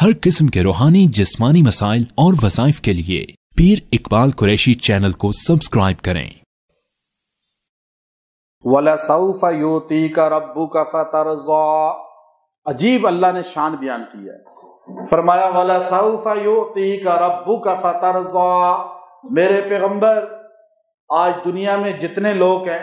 हर किस्म के रूहानी जिस्मानी मसाइल और वज़ाइफ के लिए पीर इकबाल कुरैशी चैनल को सब्सक्राइब करें। वलसौफ युतीका रब्बुका फतरज़ा, अजीब अल्लाह ने शान बयान किया है। फरमाया वलसौफ युतीका रब्बुका फतरज़ा, मेरे पैगंबर आज दुनिया में जितने लोग हैं,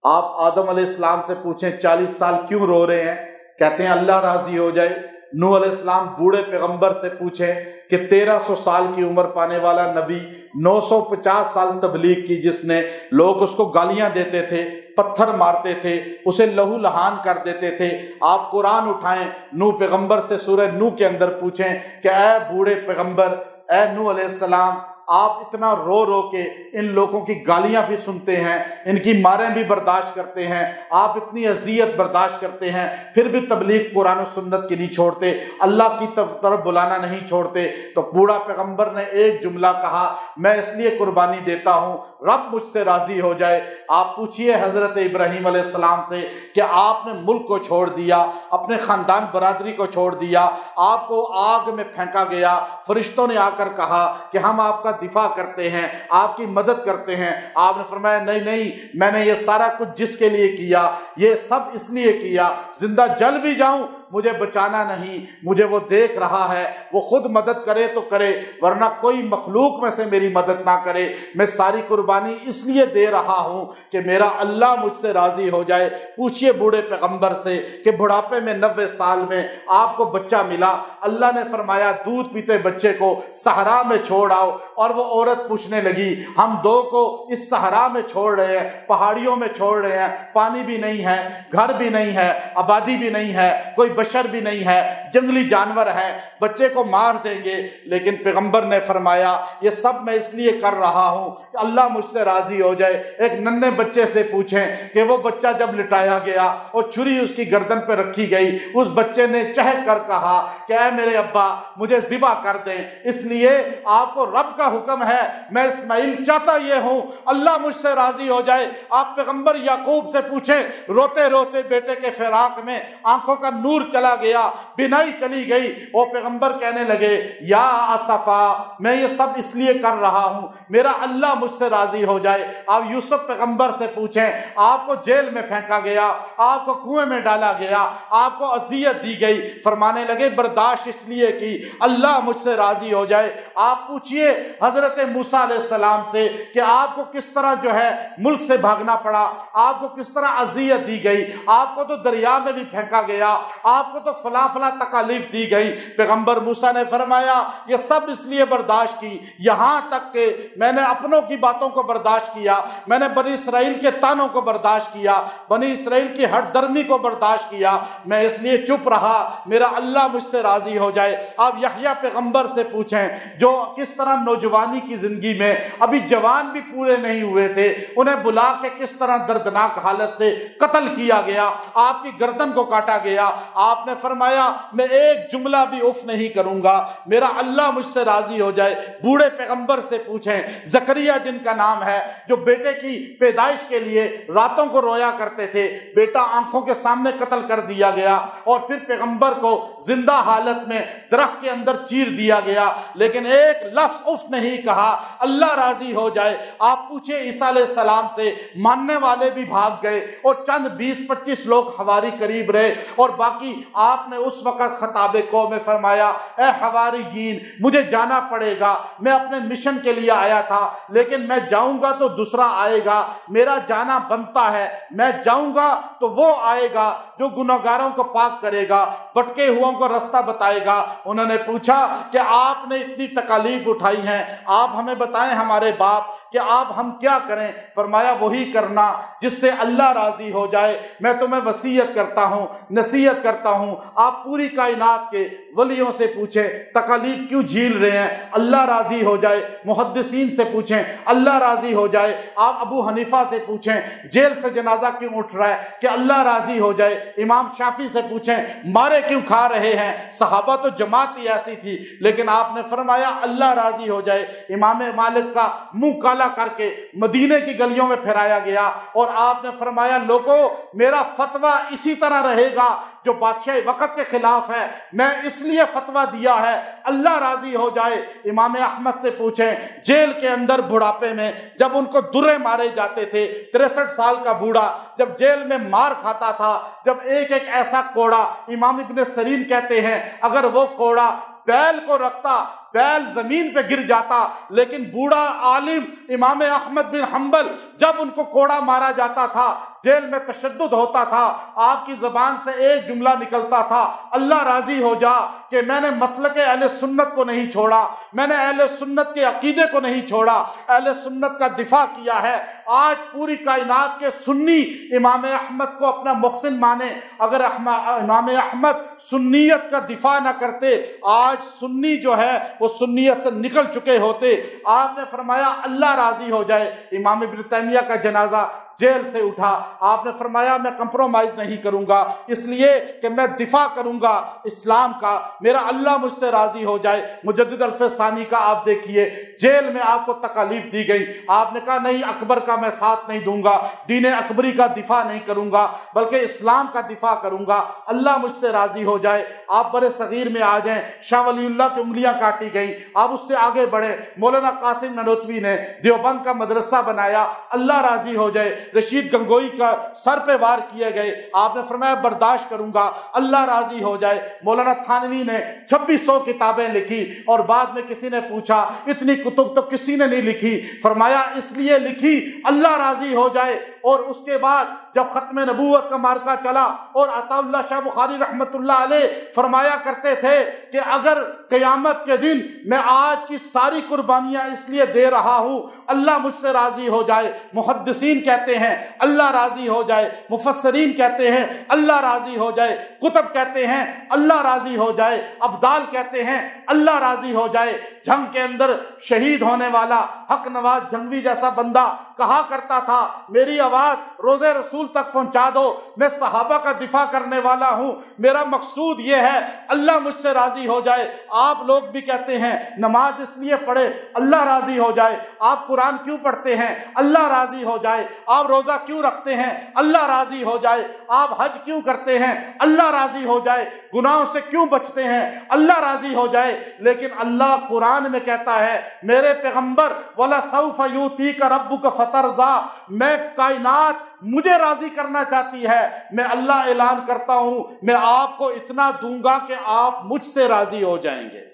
आप आदम अलैहिस्सलाम से पूछें 40 साल क्यों रो रहे हैं, कहते हैं अल्लाह राजी हो जाए। नूह अलैहिस्सलाम बूढ़े पैगंबर से पूछें कि 1300 साल की उम्र पाने वाला नबी 950 साल तबलीग की, जिसने लोग उसको गालियां देते थे, पत्थर मारते थे, उसे लहू लहान कर देते थे। आप कुरान उठाएं, नूह पैगंबर से सूरह नूह के अंदर पूछें कि ऐ बूढ़े पैगंबर, ऐ नूह अलैहिस्सलाम, आप इतना रो रो के इन लोगों की गालियां भी सुनते हैं, इनकी मारें भी बर्दाश्त करते हैं, आप इतनी अजियत बर्दाश्त करते हैं, फिर भी तबलीग कुरान और सुन्नत की नहीं छोड़ते, अल्लाह की तरफ बुलाना नहीं छोड़ते। तो बूढ़ा पैगंबर ने एक जुमला कहा, मैं इसलिए कुर्बानी देता हूँ रब मुझसे राजी हो जाए। आप पूछिए हजरत इब्राहीम अलैहिस्सलाम से कि आपने मुल्क को छोड़ दिया, अपने खानदान बरादरी को छोड़ दिया, आपको आग में फेंका गया, फरिश्तों ने आकर कहा कि हम आपका दिफा करते हैं, आपकी मदद करते हैं। आपने फरमाया नहीं नहीं, मैंने ये सारा कुछ जिसके लिए किया, ये सब इसलिए किया, जिंदा जल भी जाऊं मुझे बचाना नहीं, मुझे वो देख रहा है, वो खुद मदद करे तो करे, वरना कोई मखलूक में से मेरी मदद ना करे। मैं सारी कुर्बानी इसलिए दे रहा हूं कि मेरा अल्लाह मुझसे राजी हो जाए। पूछिए बूढ़े पैगंबर से कि बुढ़ापे में 90 साल में आपको बच्चा मिला, अल्लाह ने फरमाया दूध पीते बच्चे को सहरा में छोड़ आओ, और वो औरत पूछने लगी हम दो को इस सहरा में छोड़ रहे हैं, पहाड़ियों में छोड़ रहे हैं, पानी भी नहीं है, घर भी नहीं है, आबादी भी नहीं है, कोई बशर भी नहीं है, जंगली जानवर है, बच्चे को मार देंगे। लेकिन पैगंबर ने फरमाया ये सब मैं इसलिए कर रहा हूं कि अल्लाह मुझसे राजी हो जाए। एक नन्हे बच्चे से पूछें कि वो बच्चा जब लिटाया गया और छुरी उसकी गर्दन पर रखी गई, उस बच्चे ने चहक कर कहा कि ऐ मेरे अब्बा मुझे ज़िबा कर दें, इसलिए आपको रब का हुक्म है, मैं इस्माइल चाहता ये हूं अल्लाह मुझसे राजी हो जाए। आप पैगंबर याकूब से पूछें, रोते रोते बेटे के फिराक में आंखों का नूर चला गया, बिनाई चली गई, वो पैगंबर कहने लगे या असफा, मैं ये सब इसलिए कर रहा हूं मेरा अल्लाह मुझसे राजी हो जाए। आप यूसुफ पैगंबर से पूछें, आपको जेल में फेंका गया, आपको कुएं में डाला गया, आपको अजियत दी गई, फरमाने लगे बर्दाश्त इसलिए की अल्लाह मुझसे राजी हो जाए। आप पूछिए हजरत मूसा अलैहिस्सलाम से कि आपको किस तरह जो है मुल्क से भागना पड़ा, आपको किस तरह अजियत दी गई, आपको तो दरिया में भी फेंका गया, आपको तो फला फला तकालीफ दी गई। पैगंबर मूसा ने फरमाया ये सब इसलिए बर्दाश्त की, यहां तक कि मैंने अपनों की बातों को बर्दाश्त किया, मैंने बनी इसराइल के तानों को बर्दाश्त किया, बनी इसराइल की हरदर्मी को बर्दाश्त किया, मैं इसलिए चुप रहा मेरा अल्लाह मुझसे राजी हो जाए। आप यहया पैगंबर से पूछें जो किस तरह नौजवानी की जिंदगी में अभी जवान भी पूरे नहीं हुए थे, उन्हें बुला के किस तरह दर्दनाक हालत से कत्ल किया गया, आपकी गर्दन को काटा गया। आपने फरमाया मैं एक जुमला भी उफ नहीं करूंगा मेरा अल्लाह मुझसे राजी हो जाए। बूढ़े पैगंबर से पूछें जकरिया जिनका नाम है, जो बेटे की पैदाइश के लिए रातों को रोया करते थे, बेटा आंखों के सामने कत्ल कर दिया गया और फिर पैगंबर को जिंदा हालत में दरख्त के अंदर चीर दिया गया, लेकिन एक लफ्ज उफ नहीं कहा अल्लाह राजी हो जाए। आप पूछे ईसा अलैहिस्सलाम से, मानने वाले भी भाग गए और चंद 20-25 लोग हवारी करीब रहे, और बाकी आपने उस वक्त खताबे कौम में फरमाया ए हवारीयीन मुझे जाना पड़ेगा, मैं अपने मिशन के लिए आया था, लेकिन मैं जाऊंगा तो दूसरा आएगा, मेरा जाना बनता है, मैं जाऊंगा तो वो आएगा जो गुनहगारों को पाक करेगा, भटके हुओं को रास्ता बताएगा। उन्होंने पूछा कि आपने इतनी तकालीफ उठाई हैं, आप हमें बताएं हमारे बाप कि आप हम क्या करें। फरमाया वही करना जिससे अल्लाह राजी हो जाए। मैं तुम्हें वसीयत करता हूं, नसीहत करता हूं, आप पूरी कायनात के वलियों से पूछें तकालीफ क्यों झील रहे हैं, अल्लाह राजी हो जाए। मुहद्दिसीन से पूछें अल्लाह राजी हो जाए। आप अबू हनीफा से पूछें जेल से जनाजा क्यों उठ रहा है कि अल्लाह राजी हो जाए। इमाम शाफी से पूछें मारे क्यों खा रहे हैं, सहाबा तो जमात ही ऐसी थी, लेकिन आपने फरमाया अल्लाह राजी हो जाए। इमाम मालिक का मुंह काला करके मदीने की गलियों में फिराया गया और आपने फरमाया लोगों मेरा फतवा इसी तरह रहेगा جو بادشاہ وقت کے خلاف ہے، میں اس لیے فتویٰ دیا ہے اللہ راضی ہو جائے۔ امام احمد سے پوچھیں، جیل کے اندر بڑھاپے میں جب ان کو درے مارے جاتے تھے، 63 سال کا بوڑھا جب جیل میں مار کھاتا تھا، جب ایک ایک ایسا کوڑا، امام ابن سیرین کہتے ہیں اگر وہ کوڑا بیل کو رکھتا بیل زمین پہ گر جاتا، لیکن بوڑھا عالم امام احمد بن حنبل جب ان کو کوڑا مارا جاتا تھا، جیل میں تشدد ہوتا تھا، آپ کی زبان سے ایک جملہ نکلتا تھا، اللہ راضی ہو جا کہ میں نے مسلک اہل سنت کو نہیں چھوڑا، میں نے اہل سنت کے عقیدے کو نہیں چھوڑا، اہل سنت کا دفاع کیا ہے۔ آج پوری کائنات کے سنی امام احمد کو اپنا محسن مانے، اگر امام احمد سنیت کا دفاع نہ کرتے، آج سنی جو ہے وہ سنیت سے نکل چکے ہوتے۔ آپ نے فرمایا اللہ راضی ہو جائے۔ امام ابن تیمیہ کا جنازہ جیل سے اٹھا، آپ نے فرمایا میں کمپرومائز نہیں کروں گا، اس لیے کہ میں دفاع کروں گا اسلام کا، میرا اللہ مجھ سے راضی ہو جائے۔ مجدد الف ثانی کا آپ دیکھیے، جیل میں آپ کو تکالیف دی گئی، آپ نے کہا نہیں اکبر کا میں ساتھ نہیں دوں گا، دین اکبری کا دفاع نہیں کروں گا بلکہ اسلام کا دفاع کروں گا، اللہ مجھ سے راضی ہو جائے۔ آپ برے صغیر میں آ جائیں، شاہ ولی اللہ کی انگلیاں کاٹی گئیں، آپ اس سے آگے بڑھے، مولانا قاسم نانوتوی نے دیوبند کا مدرسہ بنایا، اللہ راضی ہو جائے۔ رشید گنگوئی کا سر پہ وار کیے گئے، آپ نے فرمایا برداشت کروں گا، اللہ راضی ہو جائے۔ مولانا تھانوی نے 2600 کتابیں لکھی، اور بعد میں کسی نے پوچھا اتنی کتب تو کسی نے نہیں لکھی، فرمایا اس لیے لکھی اللہ راضی ہو جائے۔ اور اس کے بعد جب ختم نبوت کا مارکہ چلا، اور عطا اللہ شاہ بخاری رحمت اللہ علیہ فرمایا کرتے تھے کہ اگر قیامت کے دن میں آج کی ساری قربانیاں اس لیے دے رہا ہوں اللہ مجھ سے راضی ہو جائے، محدثین کہتے ہیں اللہ راضی ہو جائے، مفسرین کہتے ہیں اللہ راضی ہو جائے، کتب کہتے ہیں اللہ راضی ہو جائے، ابدال کہتے ہیں اللہ راضی ہو جائے۔ جنگ کے اندر شہید ہونے والا حق نواز جنگوی جیسا بندہ کہا کرتا تھا میری آواز روزے رسول تک پہنچا دو، میں صحابہ کا دفاع کرنے والا ہوں، میرا مقصود یہ ہے اللہ مجھ سے راضی ہو جائے۔ آپ لوگ بھی کہتے ہیں نماز اس لیے پڑھے اللہ راضی ہو جائے، آپ قرآن کیوں پڑھتے ہیں اللہ راضی ہو جائے، آپ روزہ کیوں رکھتے ہیں اللہ راضی ہو جائے، آپ حج کیوں کرتے ہیں اللہ راضی ہو جائے، گناہوں سے کیوں بچتے ہیں اللہ راضی ہو جائے۔ لیکن اللہ قرآن میں کہتا ہے میرے پیغمبر وَلَسَوْفَ يُؤْتِيكَ رَبُّكَ فَتَرْضَىٰ، میں کائنات مجھے راضی کرنا چاہتی ہے، میں اللہ اعلان کرتا ہوں میں آپ کو اتنا دوں گا کہ آپ مجھ سے راضی ہو جائیں گے۔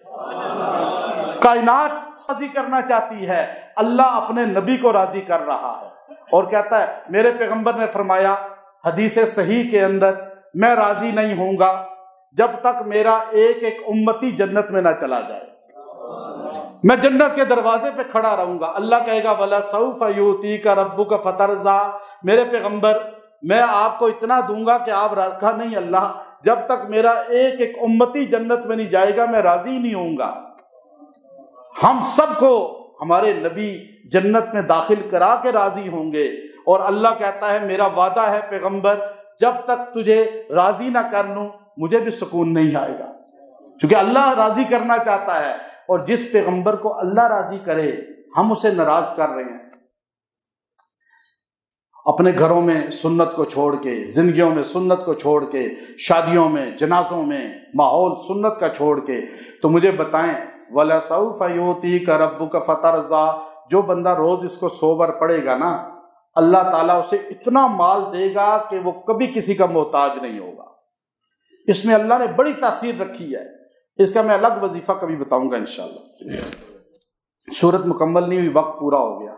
کائنات راضی کرنا چاہتی ہے، اللہ اپنے نبی کو راضی کر رہا ہے، اور کہتا ہے میرے پیغمبر نے فرمایا حدیث صحیح کے اندر میں راضی نہیں ہوں گا جب تک میرا ایک ایک امتی جنت میں نہ چلا جائے، میں جنت کے دروازے پہ کھڑا رہوں گا۔ اللہ کہے گا وَلَسَوْفَ يُؤْتِيكَ رَبُّكَ فَتَرْضَىٰ، میرے پیغمبر میں آپ کو اتنا دوں گا کہ آپ کہا نہیں اللہ جب تک میرا ایک ایک امتی جنت میں نہیں جائے گا میں راضی نہیں ہوں گا۔ ہم سب کو ہمارے نبی جنت میں داخل کرا کے راضی ہوں گے، اور اللہ کہتا ہے میرا وعدہ ہے پیغمبر جب تک تجھے راضی نہ کر لوں مجھے بھی سکون نہیں آئے گا، کیونکہ اللہ راضی کرنا چاہتا ہے، اور جس پیغمبر کو اللہ راضی کرے ہم اسے ناراض کر رہے ہیں۔ اپنے گھروں میں سنت کو چھوڑ کے، زندگیوں میں سنت کو چھوڑ کے، شادیوں میں جنازوں میں ماحول سنت کا چھوڑ کے، تو مجھے بتائیں وَلَسَوْفَ يُؤْتِيكَ رَبُّكَ فَتَرْضَىٰ، جو بندہ روز اس کو 100 بار پڑھے گا نا اللہ تعالیٰ اسے اتنا مال دے گا کہ وہ کبھی کسی کا محتاج نہیں ہوگا۔ اس میں اللہ نے بڑی تاثیر رکھی ہے، اس کا میں الگ وظیفہ کبھی بتاؤں گا انشاءاللہ۔ سورت مکمل نہیں ہوئی، وقت پورا ہو گیا۔